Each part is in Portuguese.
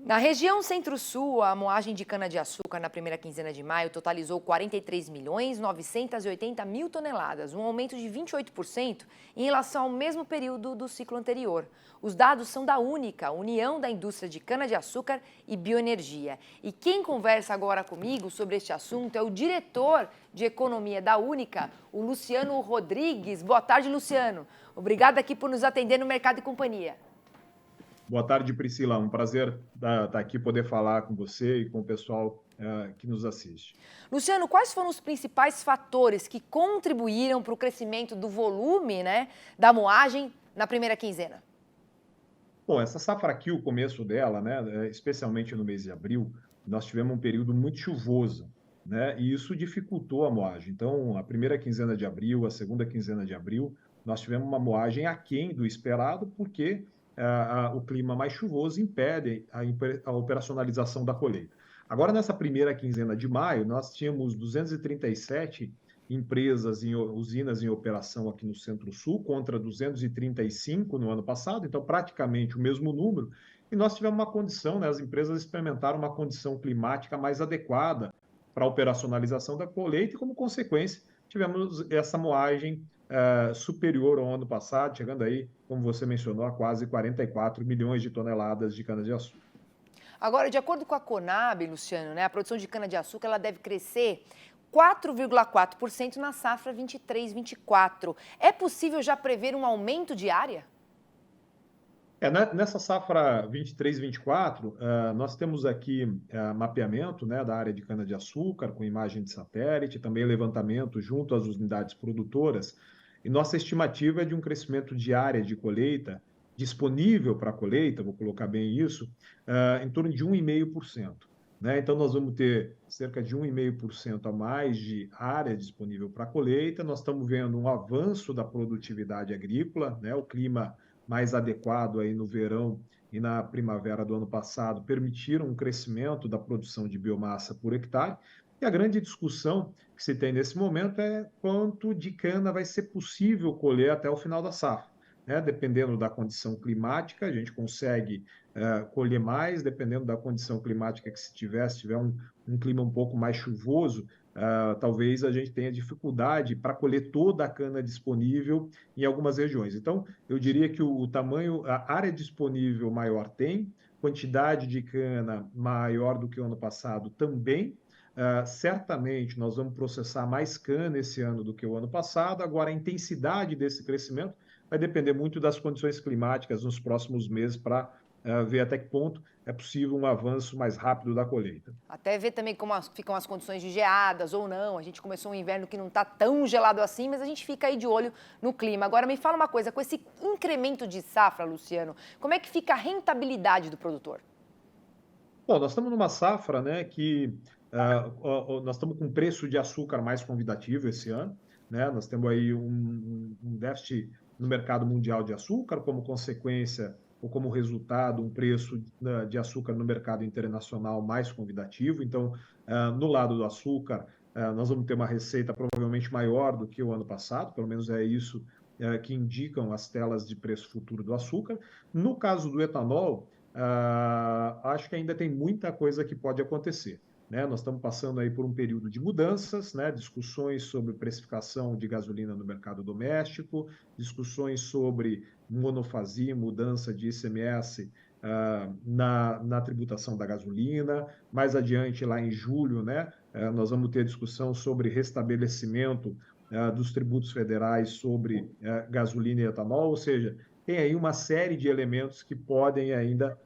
Na região Centro-Sul, a moagem de cana-de-açúcar na primeira quinzena de maio totalizou 43.980.000 toneladas, um aumento de 28% em relação ao mesmo período do ciclo anterior. Os dados são da Única, União da Indústria de Cana-de-Açúcar e Bioenergia. E quem conversa agora comigo sobre este assunto é o diretor de Economia da Única, o Luciano Rodrigues. Boa tarde, Luciano. Obrigada aqui por nos atender no Mercado e Companhia. Boa tarde, Priscila. Um prazer estar aqui, poder falar com você e com o pessoal que nos assiste. Luciano, quais foram os principais fatores que contribuíram para o crescimento do volume, da moagem na primeira quinzena? Bom, essa safra aqui, o começo dela, especialmente no mês de abril, nós tivemos um período muito chuvoso, e isso dificultou a moagem. Então, a primeira quinzena de abril, a segunda quinzena de abril, nós tivemos uma moagem aquém do esperado, porque o clima mais chuvoso impede a operacionalização da colheita. Agora, nessa primeira quinzena de maio, nós tínhamos 237 empresas usinas em operação aqui no Centro-Sul, contra 235 no ano passado, então praticamente o mesmo número, e nós tivemos uma condição, as empresas experimentaram uma condição climática mais adequada para a operacionalização da colheita e, como consequência, tivemos essa moagem superior ao ano passado, chegando aí, como você mencionou, a quase 44 milhões de toneladas de cana-de-açúcar. Agora, de acordo com a Conab, Luciano, a produção de cana-de-açúcar ela deve crescer 4,4% na safra 23-24. É possível já prever um aumento de área? Nessa safra 23-24, nós temos aqui mapeamento da área de cana-de-açúcar, com imagem de satélite, também levantamento junto às unidades produtoras, e nossa estimativa é de um crescimento de área de colheita disponível para a colheita, vou colocar bem isso, em torno de 1,5%. Então, nós vamos ter cerca de 1,5% a mais de área disponível para a colheita. Nós estamos vendo um avanço da produtividade agrícola, o clima mais adequado aí no verão e na primavera do ano passado permitiram um crescimento da produção de biomassa por hectare. E a grande discussão que se tem nesse momento é quanto de cana vai ser possível colher até o final da safra. Dependendo da condição climática, a gente consegue colher mais, dependendo da condição climática que se tiver um clima um pouco mais chuvoso, talvez a gente tenha dificuldade para colher toda a cana disponível em algumas regiões. Então, eu diria que o tamanho, a área disponível maior tem, quantidade de cana maior do que o ano passado também. Certamente nós vamos processar mais cana esse ano do que o ano passado. Agora, a intensidade desse crescimento vai depender muito das condições climáticas nos próximos meses para ver até que ponto é possível um avanço mais rápido da colheita. Até ver também como ficam as condições de geadas ou não. A gente começou um inverno que não está tão gelado assim, mas a gente fica aí de olho no clima. Agora, me fala uma coisa, com esse incremento de safra, Luciano, como é que fica a rentabilidade do produtor? Bom, nós estamos numa safra que nós estamos com um preço de açúcar mais convidativo esse ano. Nós temos aí um déficit no mercado mundial de açúcar, como consequência ou como resultado, um preço de açúcar no mercado internacional mais convidativo. Então, no lado do açúcar, nós vamos ter uma receita provavelmente maior do que o ano passado, pelo menos é isso que indicam as telas de preço futuro do açúcar. No caso do etanol, acho que ainda tem muita coisa que pode acontecer. Nós estamos passando aí por um período de mudanças, discussões sobre precificação de gasolina no mercado doméstico, discussões sobre monofasia, mudança de ICMS na tributação da gasolina. Mais adiante, lá em julho, nós vamos ter discussão sobre restabelecimento dos tributos federais sobre gasolina e etanol, ou seja, tem aí uma série de elementos que podem ainda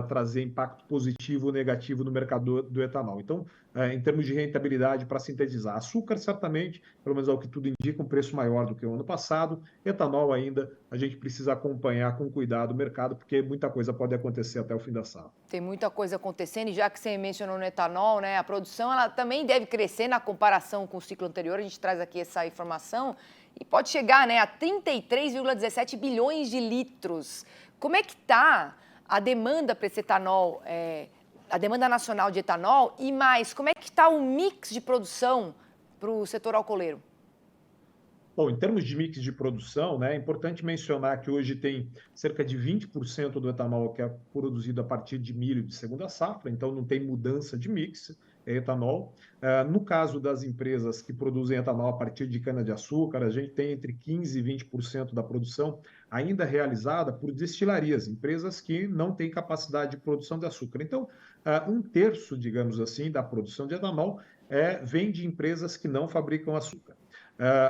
trazer impacto positivo ou negativo no mercado do etanol. Então, em termos de rentabilidade, para sintetizar, açúcar certamente, pelo menos ao que tudo indica, um preço maior do que o ano passado. Etanol ainda, a gente precisa acompanhar com cuidado o mercado, porque muita coisa pode acontecer até o fim da safra. Tem muita coisa acontecendo e já que você mencionou no etanol, a produção ela também deve crescer na comparação com o ciclo anterior. A gente traz aqui essa informação e pode chegar a 33,17 bilhões de litros. Como é que está a demanda para esse etanol, a demanda nacional de etanol e mais, como é que está o mix de produção para o setor alcooleiro? Bom, em termos de mix de produção, né, é importante mencionar que hoje tem cerca de 20% do etanol que é produzido a partir de milho de segunda safra, então não tem mudança de mix, é etanol. No caso das empresas que produzem etanol a partir de cana-de-açúcar, a gente tem entre 15% e 20% da produção ainda realizada por destilarias, empresas que não têm capacidade de produção de açúcar. Então, um terço, digamos assim, da produção de etanol vem de empresas que não fabricam açúcar.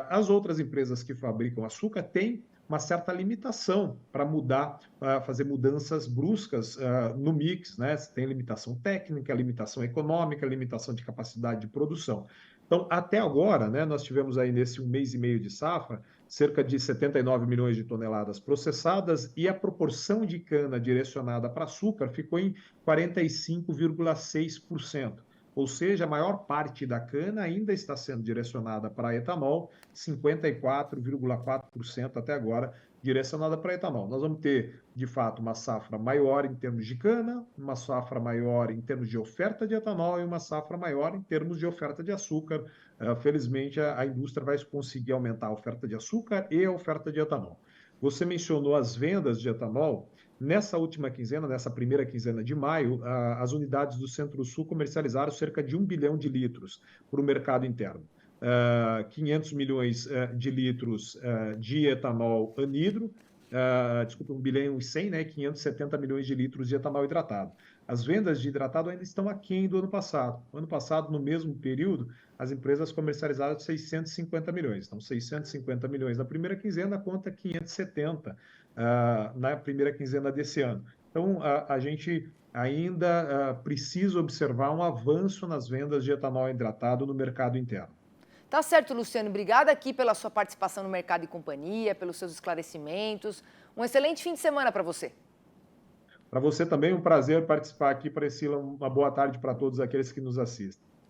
As outras empresas que fabricam açúcar têm uma certa limitação para mudar, fazer mudanças bruscas no mix, né? Tem limitação técnica, limitação econômica, limitação de capacidade de produção. Então, até agora, né, nós tivemos aí nesse 1 mês e meio de safra, cerca de 79 milhões de toneladas processadas e a proporção de cana direcionada para açúcar ficou em 45,6%. Ou seja, a maior parte da cana ainda está sendo direcionada para etanol, 54,4% até agora direcionada para etanol. Nós vamos ter, de fato, uma safra maior em termos de cana, uma safra maior em termos de oferta de etanol e uma safra maior em termos de oferta de açúcar. Felizmente, a indústria vai conseguir aumentar a oferta de açúcar e a oferta de etanol. Você mencionou as vendas de etanol. Nessa última quinzena, nessa primeira quinzena de maio, as unidades do Centro-Sul comercializaram cerca de 1 bilhão de litros para o mercado interno. 500 milhões de litros de etanol anidro, 1 bilhão e 100, né, 570 milhões de litros de etanol hidratado. As vendas de hidratado ainda estão aquém do ano passado. No ano passado, no mesmo período, as empresas comercializaram 650 milhões. Então, 650 milhões na primeira quinzena conta 570 na primeira quinzena desse ano. Então, a gente ainda precisa observar um avanço nas vendas de etanol hidratado no mercado interno. Tá certo, Luciano. Obrigada aqui pela sua participação no Mercado e Companhia, pelos seus esclarecimentos. Um excelente fim de semana para você. Para você também, um prazer participar aqui, Priscila. Uma boa tarde para todos aqueles que nos assistem.